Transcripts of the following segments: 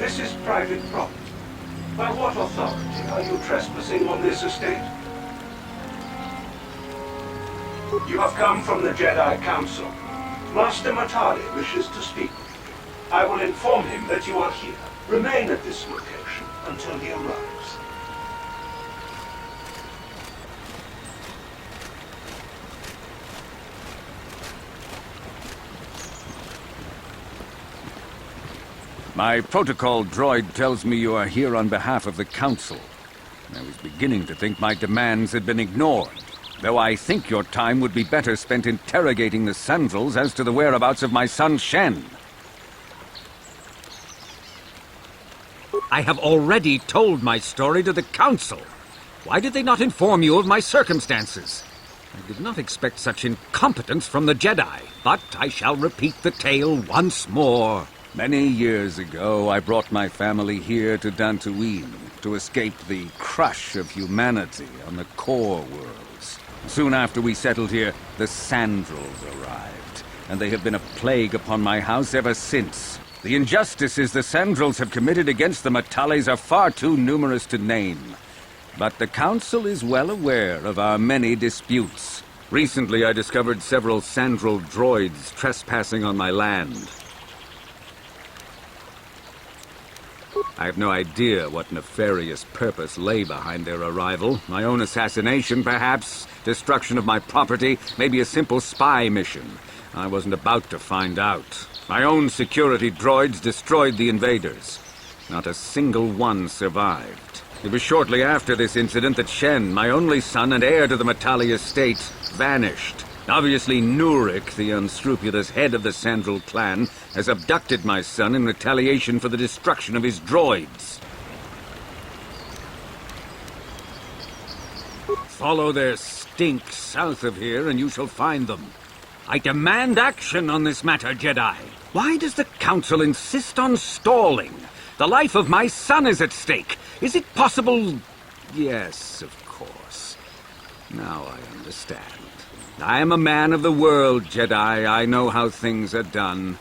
This is private property. By what authority are you trespassing on this estate? You have come from the Jedi Council. Master Matali wishes to speak with you. I will inform him that you are here. Remain at this location until he arrives. My protocol droid tells me you are here on behalf of the Council. I was beginning to think my demands had been ignored, though I think your time would be better spent interrogating the Sandrels as to the whereabouts of my son Shen. I have already told my story to the Council. Why did they not inform you of my circumstances? I did not expect such incompetence from the Jedi, but I shall repeat the tale once more. Many years ago, I brought my family here to Dantooine to escape the crush of humanity on the core worlds. Soon after we settled here, the Sandrels arrived, and they have been a plague upon my house ever since. The injustices the Sandrels have committed against the Matales are far too numerous to name. But the Council is well aware of our many disputes. Recently, I discovered several Sandrel droids trespassing on my land. I have no idea what nefarious purpose lay behind their arrival. My own assassination, perhaps? Destruction of my property? Maybe a simple spy mission? I wasn't about to find out. My own security droids destroyed the invaders. Not a single one survived. It was shortly after this incident that Shen, my only son and heir to the Matali estate, vanished. Obviously, Nurik, the unscrupulous head of the Sandrel clan, has abducted my son in retaliation for the destruction of his droids. Follow their stink south of here and you shall find them. I demand action on this matter, Jedi. Why does the Council insist on stalling? The life of my son is at stake. Is it possible? Yes, of course. Now I understand. I am a man of the world, Jedi. I know how things are done.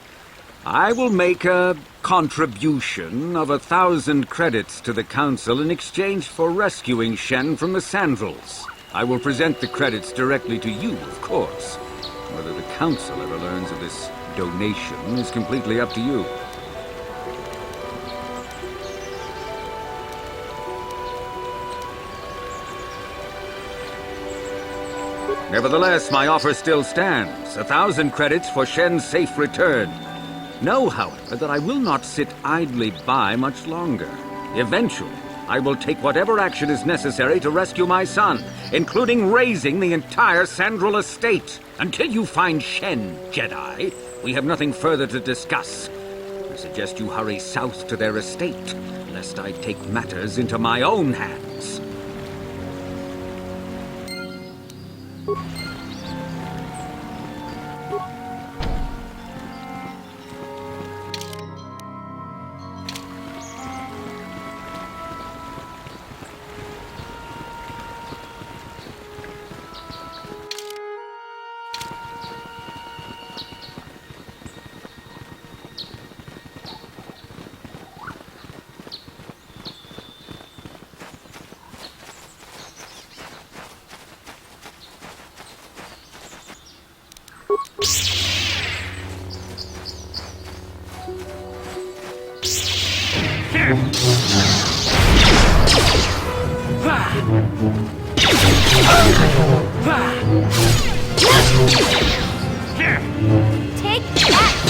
I will make a contribution of 1,000 credits to the Council in exchange for rescuing Shen from the Sandrels. I will present the credits directly to you, of course. Whether the Council ever learns of this donation is completely up to you. Nevertheless, my offer still stands. 1,000 credits for Shen's safe return. Know, however, that I will not sit idly by much longer. Eventually, I will take whatever action is necessary to rescue my son, including raising the entire Sandrel estate. Until you find Shen, Jedi, we have nothing further to discuss. I suggest you hurry south to their estate, lest I take matters into my own hands. Take that!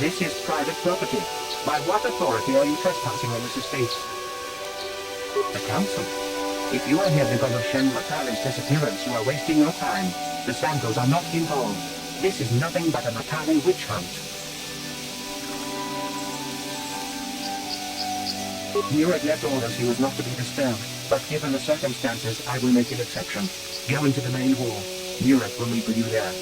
This is private property. By what authority are you trespassing on this estate? The council. If you are here because of Shen Matale's disappearance, you are wasting your time. The Santos are not involved. This is nothing but a Matale witch hunt. Murad left orders he was not to be disturbed, but given the circumstances, I will make an exception. Go into the main hall. Murad will meet with you there.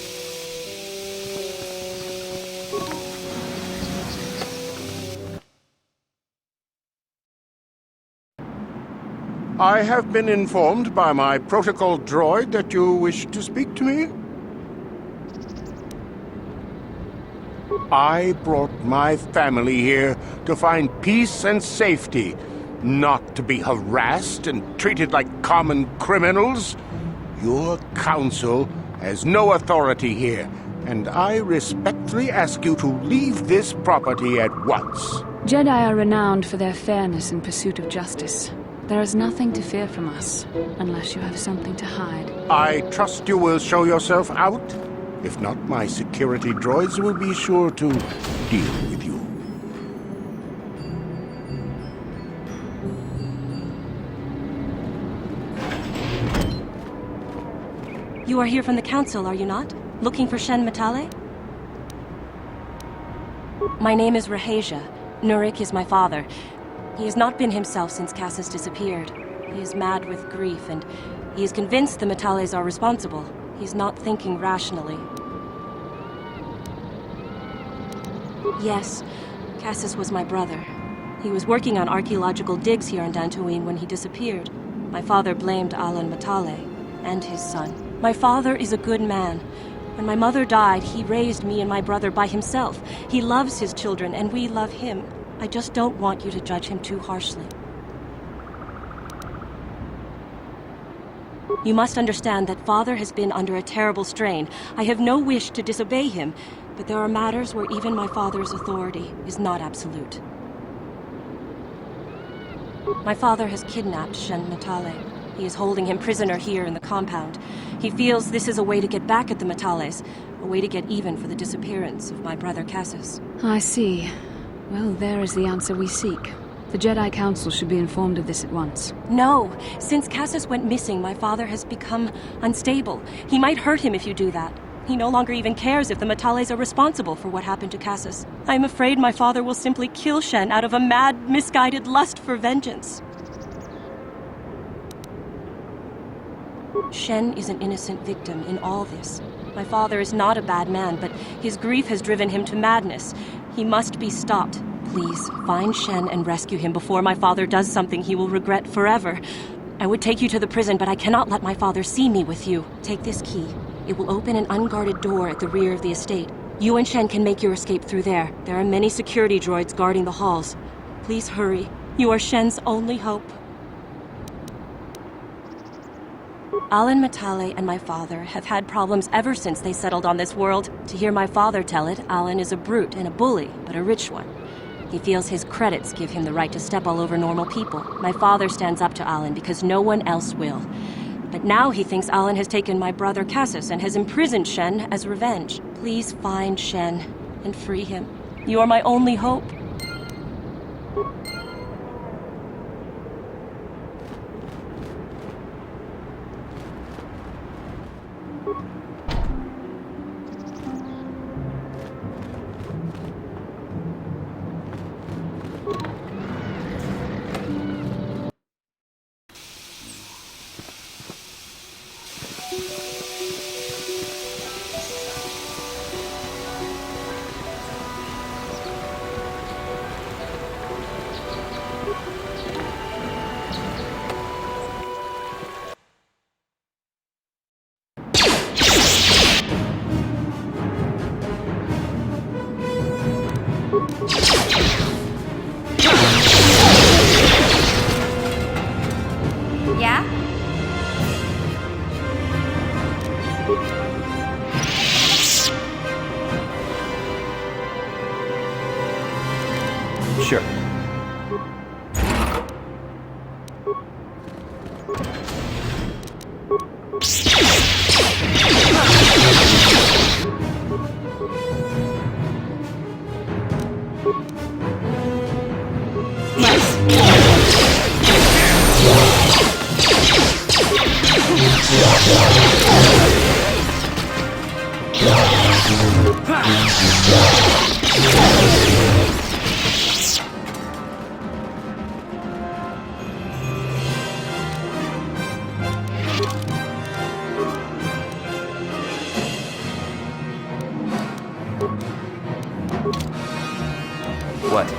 I have been informed by my protocol droid that you wish to speak to me. I brought my family here to find peace and safety, not to be harassed and treated like common criminals. Your council has no authority here, and I respectfully ask you to leave this property at once. Jedi are renowned for their fairness in pursuit of justice. There is nothing to fear from us, unless you have something to hide. I trust you will show yourself out. If not, my security droids will be sure to deal with you. You are here from the council, are you not? Looking for Shen Matale? My name is Rahasia. Nurik is my father. He has not been himself since Cassius disappeared. He is mad with grief, and he is convinced the Matales are responsible. He's not thinking rationally. Yes, Cassius was my brother. He was working on archaeological digs here on Dantooine when he disappeared. My father blamed Alan Matale and his son. My father is a good man. When my mother died, he raised me and my brother by himself. He loves his children, and we love him. I just don't want you to judge him too harshly. You must understand that Father has been under a terrible strain. I have no wish to disobey him, but there are matters where even my father's authority is not absolute. My father has kidnapped Shen Matale. He is holding him prisoner here in the compound. He feels this is a way to get back at the Matales, a way to get even for the disappearance of my brother Cassius. I see. Well, there is the answer we seek. The Jedi Council should be informed of this at once. No! Since Cassius went missing, my father has become unstable. He might hurt him if you do that. He no longer even cares if the Matales are responsible for what happened to Cassius. I am afraid my father will simply kill Shen out of a mad, misguided lust for vengeance. Shen is an innocent victim in all this. My father is not a bad man, but his grief has driven him to madness. He must be stopped. Please, find Shen and rescue him before my father does something he will regret forever. I would take you to the prison, but I cannot let my father see me with you. Take this key. It will open an unguarded door at the rear of the estate. You and Shen can make your escape through there. There are many security droids guarding the halls. Please hurry. You are Shen's only hope. Alan Matale and my father have had problems ever since they settled on this world. To hear my father tell it, Alan is a brute and a bully, but a rich one. He feels his credits give him the right to step all over normal people. My father stands up to Alan because no one else will. But now he thinks Alan has taken my brother Cassius and has imprisoned Shen as revenge. Please find Shen and free him. You are my only hope. Yeah? Sure. What?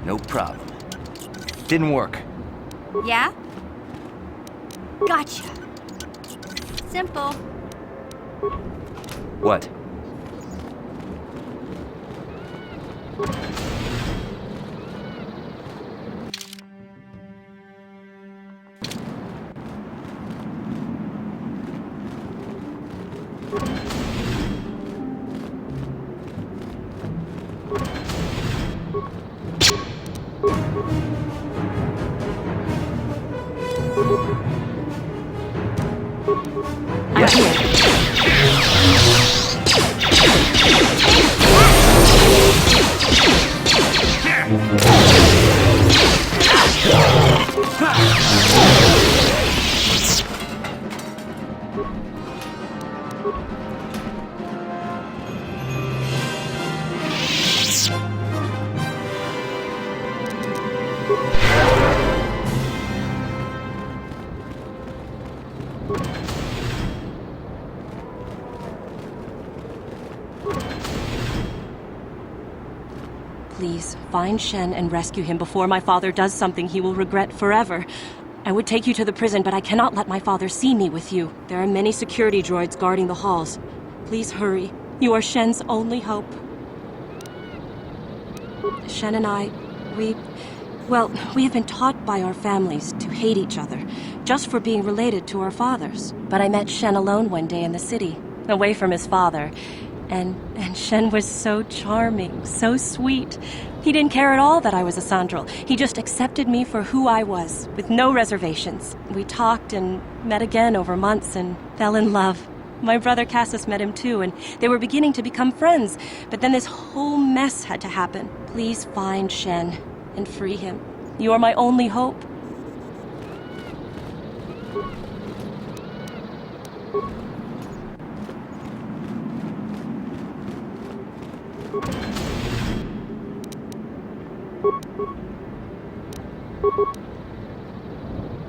No problem. Didn't work. Yeah? Gotcha. Simple. What? Please, find Shen and rescue him before my father does something he will regret forever. I would take you to the prison, but I cannot let my father see me with you. There are many security droids guarding the halls. Please hurry. You are Shen's only hope. Shen and I, we have been taught by our families to hate each other, just for being related to our fathers. But I met Shen alone one day in the city, away from his father. And Shen was so charming, so sweet. He didn't care at all that I was a Sandral. He just accepted me for who I was, with no reservations. We talked and met again over months and fell in love. My brother Cassius met him too, and they were beginning to become friends. But then this whole mess had to happen. Please find Shen and free him. You are my only hope.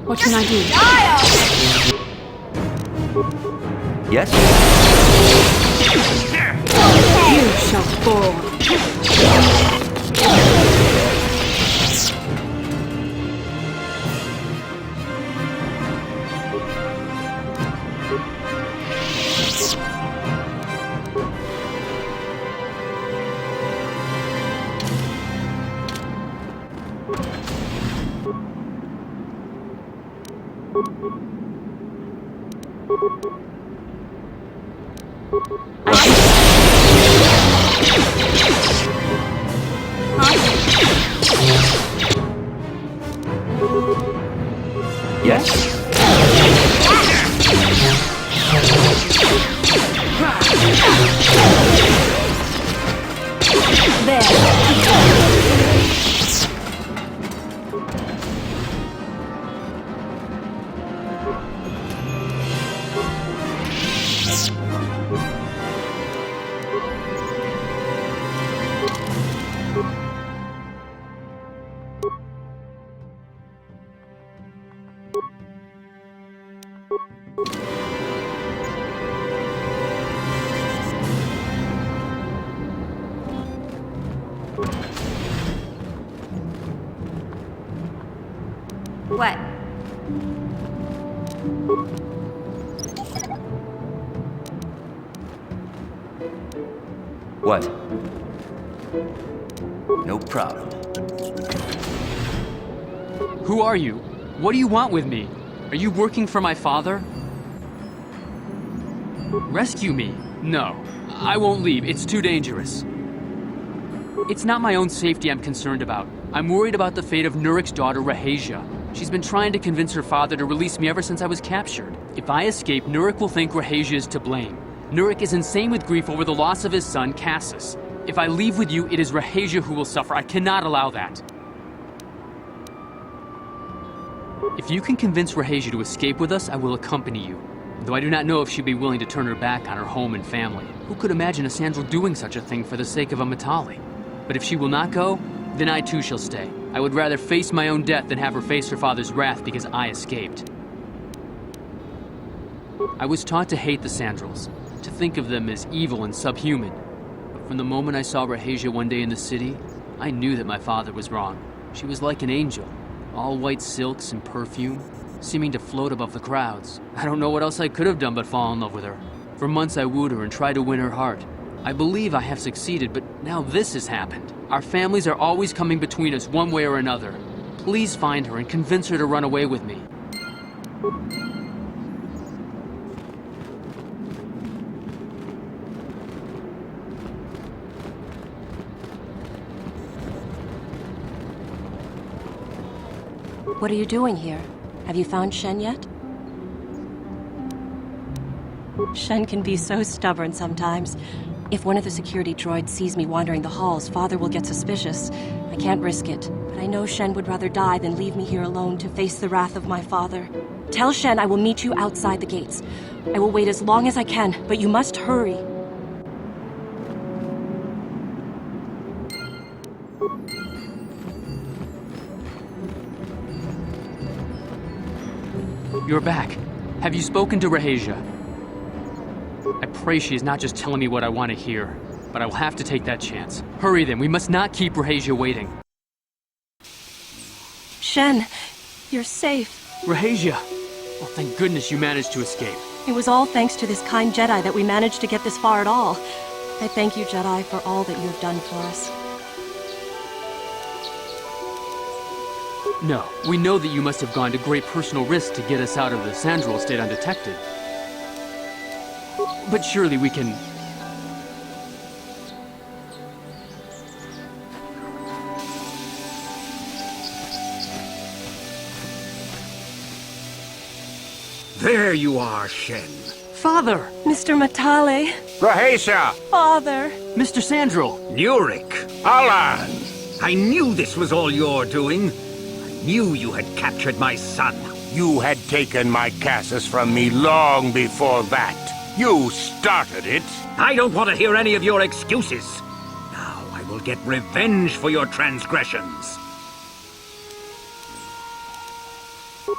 What can I do? Yes? You shall fall. Yes? What? What? No problem. Who are you? What do you want with me? Are you working for my father? Rescue me? No. I won't leave. It's too dangerous. It's not my own safety I'm concerned about. I'm worried about the fate of Nurik's daughter, Rahasia. She's been trying to convince her father to release me ever since I was captured. If I escape, Nurik will think Rahasia is to blame. Nurik is insane with grief over the loss of his son, Cassus. If I leave with you, it is Rahasia who will suffer. I cannot allow that. If you can convince Rahasia to escape with us, I will accompany you. Though I do not know if she'd be willing to turn her back on her home and family. Who could imagine a Sandral doing such a thing for the sake of a Matali? But if she will not go, then I too shall stay. I would rather face my own death than have her face her father's wrath because I escaped. I was taught to hate the Sandrals, to think of them as evil and subhuman. But from the moment I saw Rahasia one day in the city, I knew that my father was wrong. She was like an angel, all white silks and perfume, seeming to float above the crowds. I don't know what else I could have done but fall in love with her. For months I wooed her and tried to win her heart. I believe I have succeeded, but now this has happened. Our families are always coming between us one way or another. Please find her and convince her to run away with me. What are you doing here? Have you found Shen yet? Shen can be so stubborn sometimes. If one of the security droids sees me wandering the halls, Father will get suspicious. I can't risk it, but I know Shen would rather die than leave me here alone to face the wrath of my father. Tell Shen I will meet you outside the gates. I will wait as long as I can, but you must hurry. You're back. Have you spoken to Rahasia? I pray she is not just telling me what I want to hear, but I will have to take that chance. Hurry then, we must not keep Rahasia waiting. Shen, you're safe. Rahasia! Well, thank goodness you managed to escape. It was all thanks to this kind Jedi that we managed to get this far at all. I thank you, Jedi, for all that you have done for us. No, we know that you must have gone to great personal risk to get us out of the Sandral state undetected. But surely we can... There you are, Shen. Father! Mr. Matale. Rahasia! Father! Mr. Sandral! Nurik! Alan! I knew this was all your doing. I knew you had captured my son. You had taken my Cassus from me long before that. You started it. I don't want to hear any of your excuses. Now I will get revenge for your transgressions.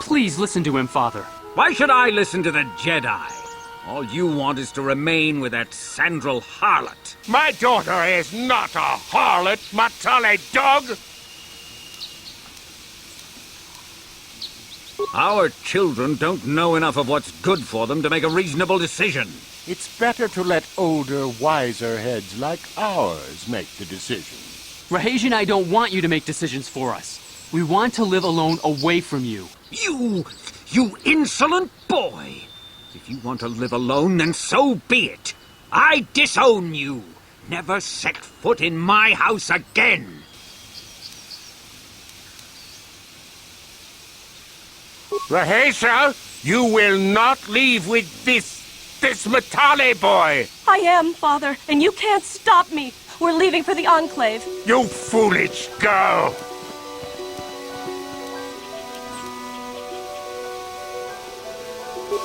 Please listen to him, Father. Why should I listen to the Jedi? All you want is to remain with that Sandral harlot. My daughter is not a harlot, Matale dog! Our children don't know enough of what's good for them to make a reasonable decision. It's better to let older, wiser heads like ours make the decisions. Rahasia and I don't want you to make decisions for us. We want to live alone away from you. You insolent boy! If you want to live alone, then so be it. I disown you. Never set foot in my house again. Rahasia, you will not leave with this Matale boy! I am, Father, and you can't stop me. We're leaving for the Enclave. You foolish girl!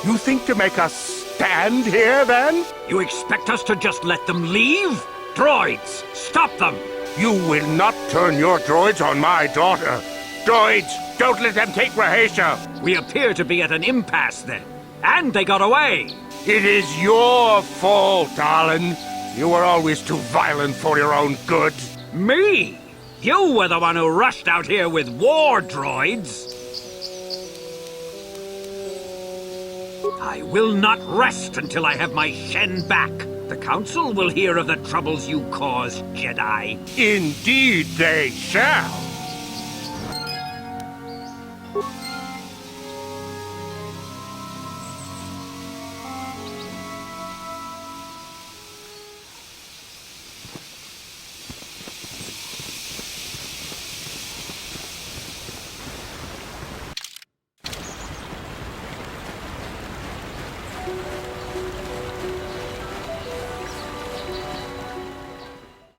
You think to make us stand here, then? You expect us to just let them leave? Droids, stop them! You will not turn your droids on my daughter. Droids, don't let them take Rahasia. We appear to be at an impasse, then. And they got away! It is your fault, Alan. You were always too violent for your own good. Me? You were the one who rushed out here with war droids! I will not rest until I have my Shen back. The Council will hear of the troubles you caused, Jedi. Indeed they shall.